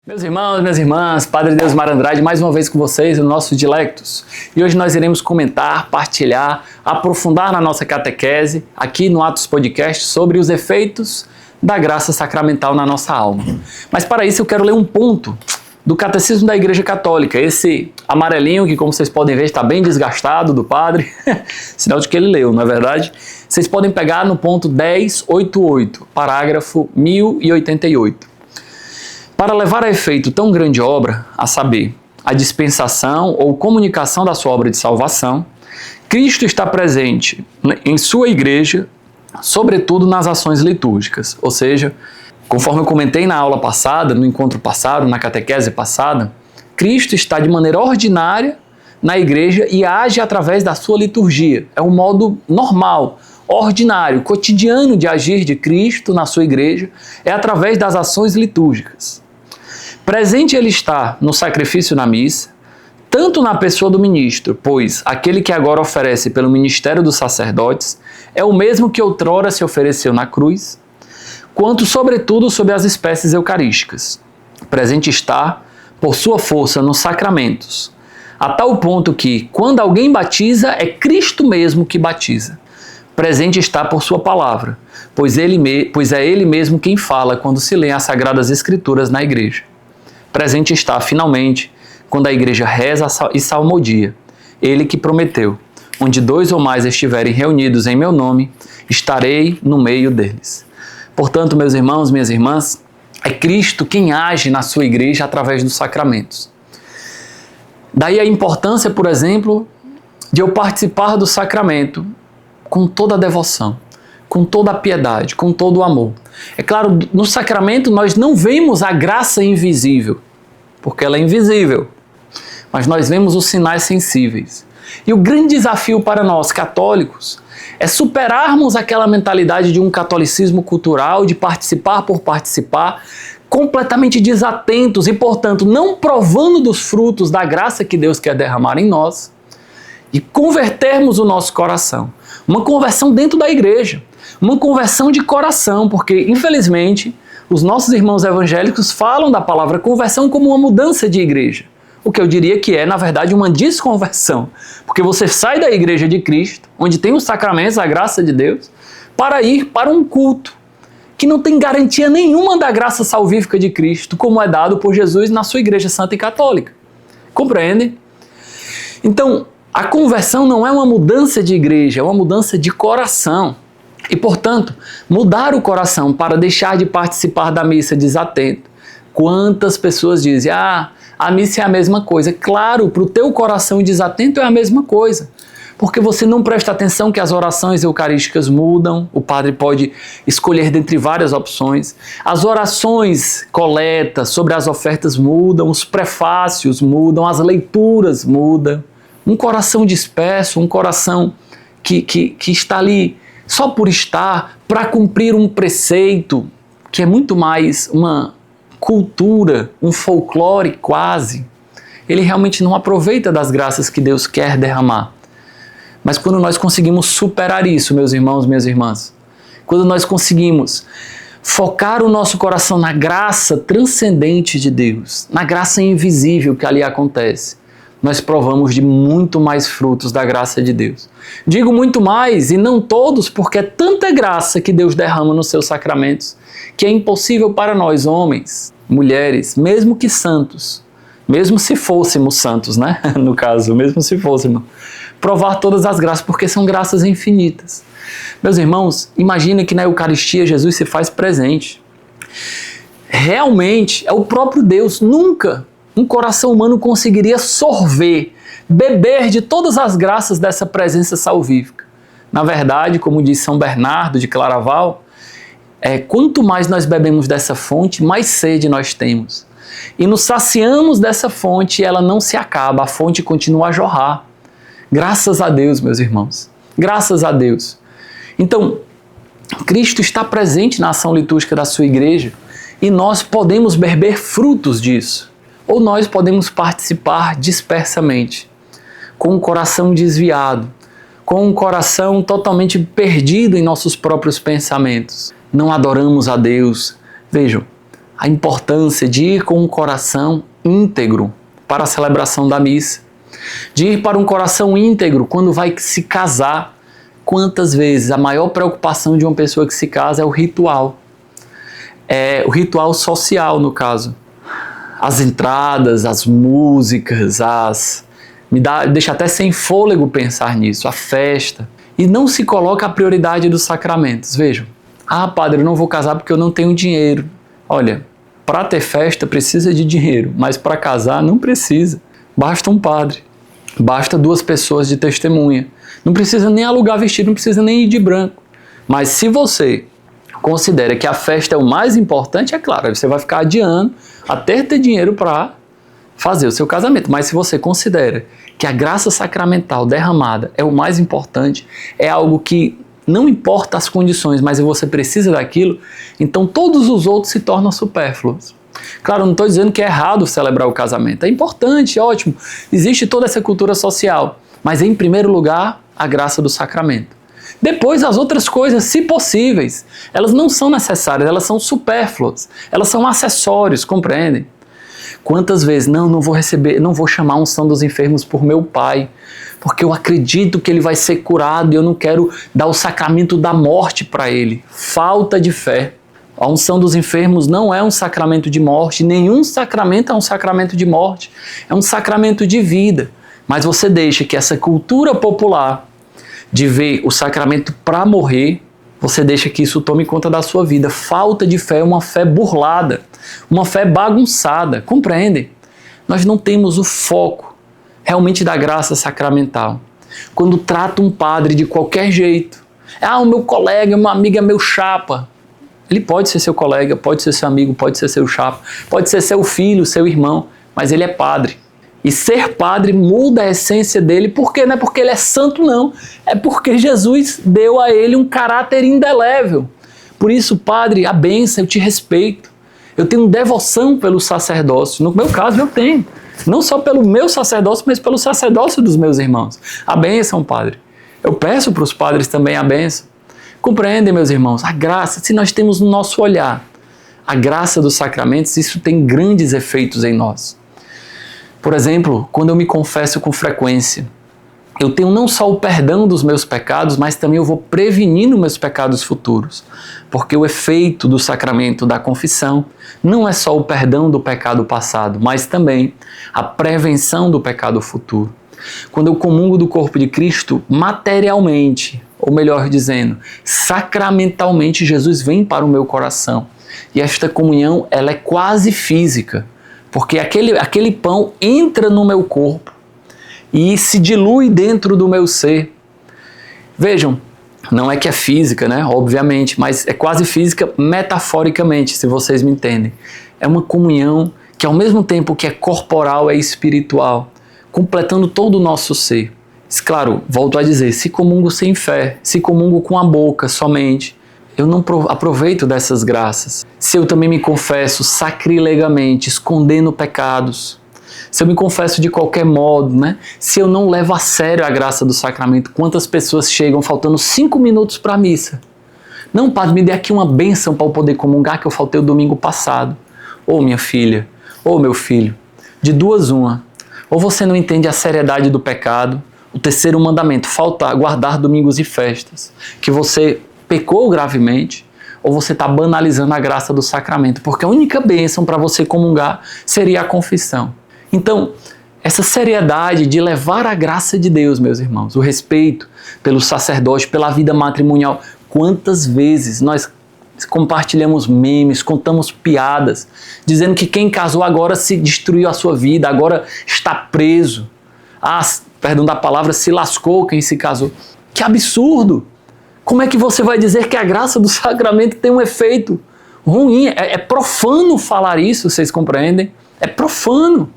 Meus irmãos, minhas irmãs, Padre Deusmar Andrade, mais uma vez com vocês no nosso Dilectos. E hoje nós iremos comentar, partilhar, aprofundar na nossa catequese, aqui no Atos Podcast, sobre os efeitos da graça sacramental na nossa alma. Mas para isso eu quero ler um ponto do Catecismo da Igreja Católica, esse amarelinho que, como vocês podem ver, está bem desgastado do padre, sinal de que ele leu, não é verdade? Vocês podem pegar no ponto 1088, parágrafo 1088. Para levar a efeito tão grande obra, a saber, a dispensação ou comunicação da sua obra de salvação, Cristo está presente em sua igreja, sobretudo nas ações litúrgicas. Ou seja, conforme eu comentei na aula passada, no encontro passado, na catequese passada, Cristo está de maneira ordinária na igreja e age através da sua liturgia. É um modo normal, ordinário, cotidiano de agir de Cristo na sua igreja, é através das ações litúrgicas. Presente ele está no sacrifício na missa, tanto na pessoa do ministro, pois aquele que agora oferece pelo ministério dos sacerdotes é o mesmo que outrora se ofereceu na cruz, quanto sobretudo sob as espécies eucarísticas. Presente está por sua força nos sacramentos, a tal ponto que, quando alguém batiza, é Cristo mesmo que batiza. Presente está por sua palavra, pois é ele mesmo quem fala quando se lê as Sagradas Escrituras na igreja. Presente está, finalmente, quando a igreja reza e salmodia. Ele que prometeu, onde 2 ou mais estiverem reunidos em meu nome, estarei no meio deles. Portanto, meus irmãos, minhas irmãs, é Cristo quem age na sua igreja através dos sacramentos. Daí a importância, por exemplo, de eu participar do sacramento com toda a devoção, com toda a piedade, com todo o amor. É claro, no sacramento nós não vemos a graça invisível, porque ela é invisível, mas nós vemos os sinais sensíveis. E o grande desafio para nós, católicos, é superarmos aquela mentalidade de um catolicismo cultural, de participar por participar, completamente desatentos e, portanto, não provando dos frutos da graça que Deus quer derramar em nós, e convertermos o nosso coração. Uma conversão dentro da igreja, uma conversão de coração, porque, infelizmente, os nossos irmãos evangélicos falam da palavra conversão como uma mudança de igreja. O que eu diria que é, na verdade, uma desconversão. Porque você sai da igreja de Cristo, onde tem os sacramentos, a graça de Deus, para ir para um culto que não tem garantia nenhuma da graça salvífica de Cristo, como é dado por Jesus na sua igreja santa e católica. Compreende? Então, a conversão não é uma mudança de igreja, é uma mudança de coração. E, portanto, mudar o coração para deixar de participar da missa desatento. Quantas pessoas dizem, a missa é a mesma coisa. Claro, para o teu coração desatento é a mesma coisa. Porque você não presta atenção que as orações eucarísticas mudam, o padre pode escolher dentre várias opções. As orações coletas sobre as ofertas mudam, os prefácios mudam, as leituras mudam. Um coração disperso, um coração que está ali só por estar, para cumprir um preceito, que é muito mais uma cultura, um folclore quase, ele realmente não aproveita das graças que Deus quer derramar. Mas quando nós conseguimos superar isso, meus irmãos, minhas irmãs, quando nós conseguimos focar o nosso coração na graça transcendente de Deus, na graça invisível que ali acontece, nós provamos de muito mais frutos da graça de Deus. Digo muito mais, e não todos, porque é tanta graça que Deus derrama nos seus sacramentos, que é impossível para nós, homens, mulheres, mesmo que santos, mesmo se fôssemos santos, né? No caso, mesmo se fôssemos, provar todas as graças, porque são graças infinitas. Meus irmãos, imaginem que na Eucaristia Jesus se faz presente. Realmente, é o próprio Deus. Nunca um coração humano conseguiria sorver, beber de todas as graças dessa presença salvífica. Na verdade, como diz São Bernardo de Claraval, quanto mais nós bebemos dessa fonte, mais sede nós temos. E nos saciamos dessa fonte e ela não se acaba, a fonte continua a jorrar. Graças a Deus, meus irmãos. Graças a Deus. Então, Cristo está presente na ação litúrgica da sua igreja e nós podemos beber frutos disso. Ou nós podemos participar dispersamente, com um coração desviado, com um coração totalmente perdido em nossos próprios pensamentos. Não adoramos a Deus. Vejam, a importância de ir com um coração íntegro para a celebração da missa, de ir para um coração íntegro quando vai se casar. Quantas vezes a maior preocupação de uma pessoa que se casa é o ritual social, no caso. As entradas, as músicas, deixa até sem fôlego pensar nisso, a festa. E não se coloca a prioridade dos sacramentos. Vejam, padre, eu não vou casar porque eu não tenho dinheiro. Olha, para ter festa precisa de dinheiro, mas para casar não precisa. Basta um padre, basta 2 pessoas de testemunha. Não precisa nem alugar vestido, não precisa nem ir de branco. Mas se você considera que a festa é o mais importante, é claro, você vai ficar adiando até ter dinheiro para fazer o seu casamento. Mas se você considera que a graça sacramental derramada é o mais importante, é algo que não importa as condições, mas você precisa daquilo, então todos os outros se tornam supérfluos. Claro, não estou dizendo que é errado celebrar o casamento, é importante, ótimo, existe toda essa cultura social, mas em primeiro lugar, a graça do sacramento. Depois as outras coisas, se possíveis, elas não são necessárias, elas são supérfluas, elas são acessórios, compreendem? Quantas vezes, não vou chamar a unção dos enfermos por meu pai, porque eu acredito que ele vai ser curado e eu não quero dar o sacramento da morte para ele. Falta de fé. A unção dos enfermos não é um sacramento de morte, nenhum sacramento é um sacramento de morte, é um sacramento de vida. Mas você deixa que essa cultura popular de ver o sacramento para morrer, você deixa que isso tome conta da sua vida. Falta de fé é uma fé burlada, uma fé bagunçada, compreendem? Nós não temos o foco realmente da graça sacramental. Quando trata um padre de qualquer jeito, o meu colega, meu amigo é meu chapa. Ele pode ser seu colega, pode ser seu amigo, pode ser seu chapa, pode ser seu filho, seu irmão, mas ele é padre. E ser padre muda a essência dele, porque não é porque ele é santo, não. É porque Jesus deu a ele um caráter indelével. Por isso, padre, a bênção, eu te respeito. Eu tenho devoção pelo sacerdócio. No meu caso, eu tenho. Não só pelo meu sacerdócio, mas pelo sacerdócio dos meus irmãos. A bênção, padre. Eu peço para os padres também a bênção. Compreendem, meus irmãos? A graça, se nós temos no nosso olhar a graça dos sacramentos, isso tem grandes efeitos em nós. Por exemplo, quando eu me confesso com frequência, eu tenho não só o perdão dos meus pecados, mas também eu vou prevenindo meus pecados futuros. Porque o efeito do sacramento da confissão não é só o perdão do pecado passado, mas também a prevenção do pecado futuro. Quando eu comungo do corpo de Cristo, materialmente, ou melhor dizendo, sacramentalmente, Jesus vem para o meu coração. E esta comunhão, ela é quase física. Porque aquele pão entra no meu corpo e se dilui dentro do meu ser. Vejam, não é que é física, né? Obviamente, mas é quase física metaforicamente, se vocês me entendem. É uma comunhão que ao mesmo tempo que é corporal, é espiritual, completando todo o nosso ser. Claro, volto a dizer, se comungo sem fé, se comungo com a boca somente, eu não aproveito dessas graças. Se eu também me confesso sacrilegamente, escondendo pecados, se eu me confesso de qualquer modo, né? Se eu não levo a sério a graça do sacramento, quantas pessoas chegam faltando 5 minutos para a missa? Não, padre, me dê aqui uma bênção para eu poder comungar que eu faltei o domingo passado. Ô minha filha, ô meu filho, de duas uma. Ou você não entende a seriedade do pecado, o terceiro mandamento, guardar domingos e festas, que você pecou gravemente, ou você está banalizando a graça do sacramento, porque a única bênção para você comungar seria a confissão. Então, essa seriedade de levar a graça de Deus, meus irmãos, o respeito pelo sacerdote, pela vida matrimonial, quantas vezes nós compartilhamos memes, contamos piadas, dizendo que quem casou agora se destruiu a sua vida, agora está preso. Perdão da palavra, se lascou quem se casou. Que absurdo! Como é que você vai dizer que a graça do sacramento tem um efeito ruim? É profano falar isso, vocês compreendem? É profano.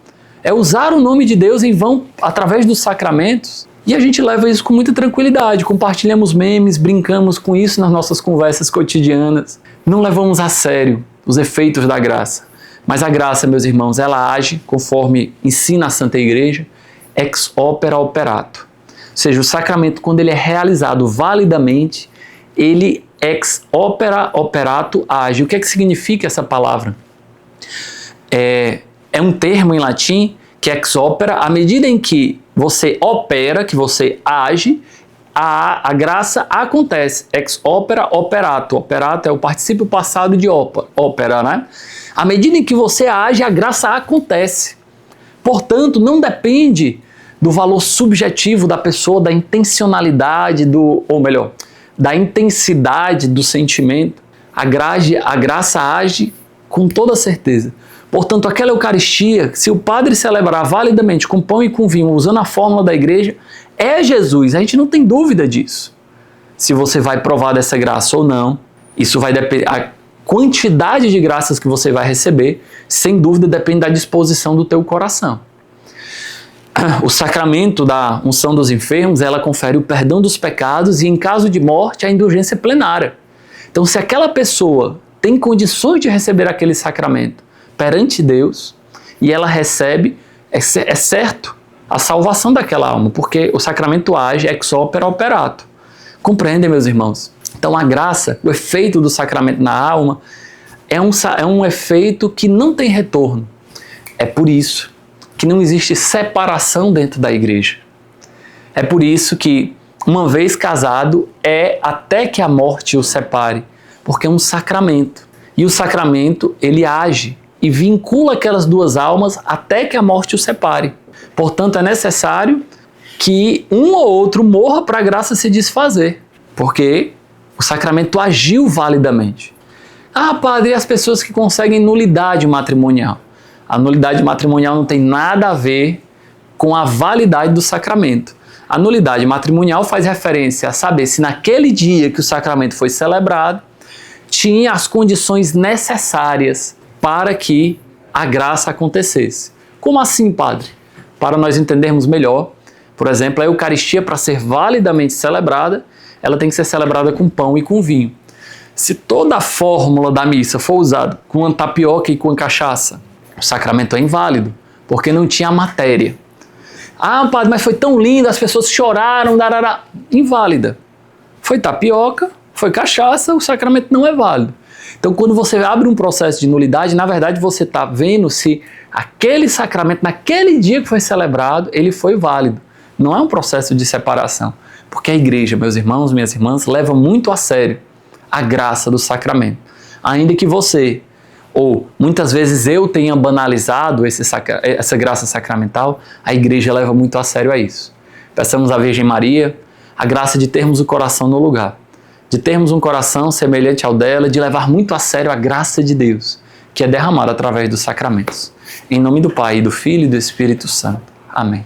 É usar o nome de Deus em vão através dos sacramentos. E a gente leva isso com muita tranquilidade, compartilhamos memes, brincamos com isso nas nossas conversas cotidianas. Não levamos a sério os efeitos da graça. Mas a graça, meus irmãos, ela age conforme ensina a Santa Igreja, ex opera operato. Ou seja, o sacramento, quando ele é realizado validamente, ele ex opera operato age. O que é que significa essa palavra? É um termo em latim que é ex opera. À medida em que você opera, que você age, a graça acontece. Ex opera operato. Operato é o particípio passado de ópera, né? À medida em que você age, a graça acontece. Portanto, não depende do valor subjetivo da pessoa, da intencionalidade, da intensidade do sentimento. A graça age com toda certeza. Portanto, aquela Eucaristia, se o padre celebrar validamente com pão e com vinho, usando a fórmula da igreja, é Jesus. A gente não tem dúvida disso. Se você vai provar dessa graça ou não, isso vai depender. A quantidade de graças que você vai receber, sem dúvida, depende da disposição do teu coração. O sacramento da unção dos enfermos, ela confere o perdão dos pecados e, em caso de morte, a indulgência plenária. Então, se aquela pessoa tem condições de receber aquele sacramento perante Deus e ela recebe, é certo a salvação daquela alma, porque o sacramento age ex opera operato. Compreendem, meus irmãos? Então, a graça, o efeito do sacramento na alma é um efeito que não tem retorno. É por isso que não existe separação dentro da igreja. É por isso que, uma vez casado, é até que a morte o separe, porque é um sacramento. E o sacramento, ele age e vincula aquelas duas almas até que a morte o separe. Portanto, é necessário que um ou outro morra para a graça se desfazer, porque o sacramento agiu validamente. Ah, padre, e as pessoas que conseguem nulidade matrimonial? A nulidade matrimonial não tem nada a ver com a validade do sacramento. A nulidade matrimonial faz referência a saber se naquele dia que o sacramento foi celebrado, tinha as condições necessárias para que a graça acontecesse. Como assim, padre? Para nós entendermos melhor, por exemplo, a Eucaristia, para ser validamente celebrada, ela tem que ser celebrada com pão e com vinho. Se toda a fórmula da missa for usada com a tapioca e com a cachaça, o sacramento é inválido, porque não tinha matéria. Ah, padre, mas foi tão lindo, as pessoas choraram, darará. Inválida. Foi tapioca, foi cachaça, o sacramento não é válido. Então, quando você abre um processo de nulidade, na verdade você está vendo se aquele sacramento, naquele dia que foi celebrado, ele foi válido. Não é um processo de separação. Porque a igreja, meus irmãos, minhas irmãs, leva muito a sério a graça do sacramento. Ainda que você, ou muitas vezes eu tenha banalizado essa graça sacramental, a igreja leva muito a sério a isso. Peçamos à Virgem Maria a graça de termos o coração no lugar, de termos um coração semelhante ao dela, de levar muito a sério a graça de Deus, que é derramada através dos sacramentos. Em nome do Pai, do Filho e do Espírito Santo. Amém.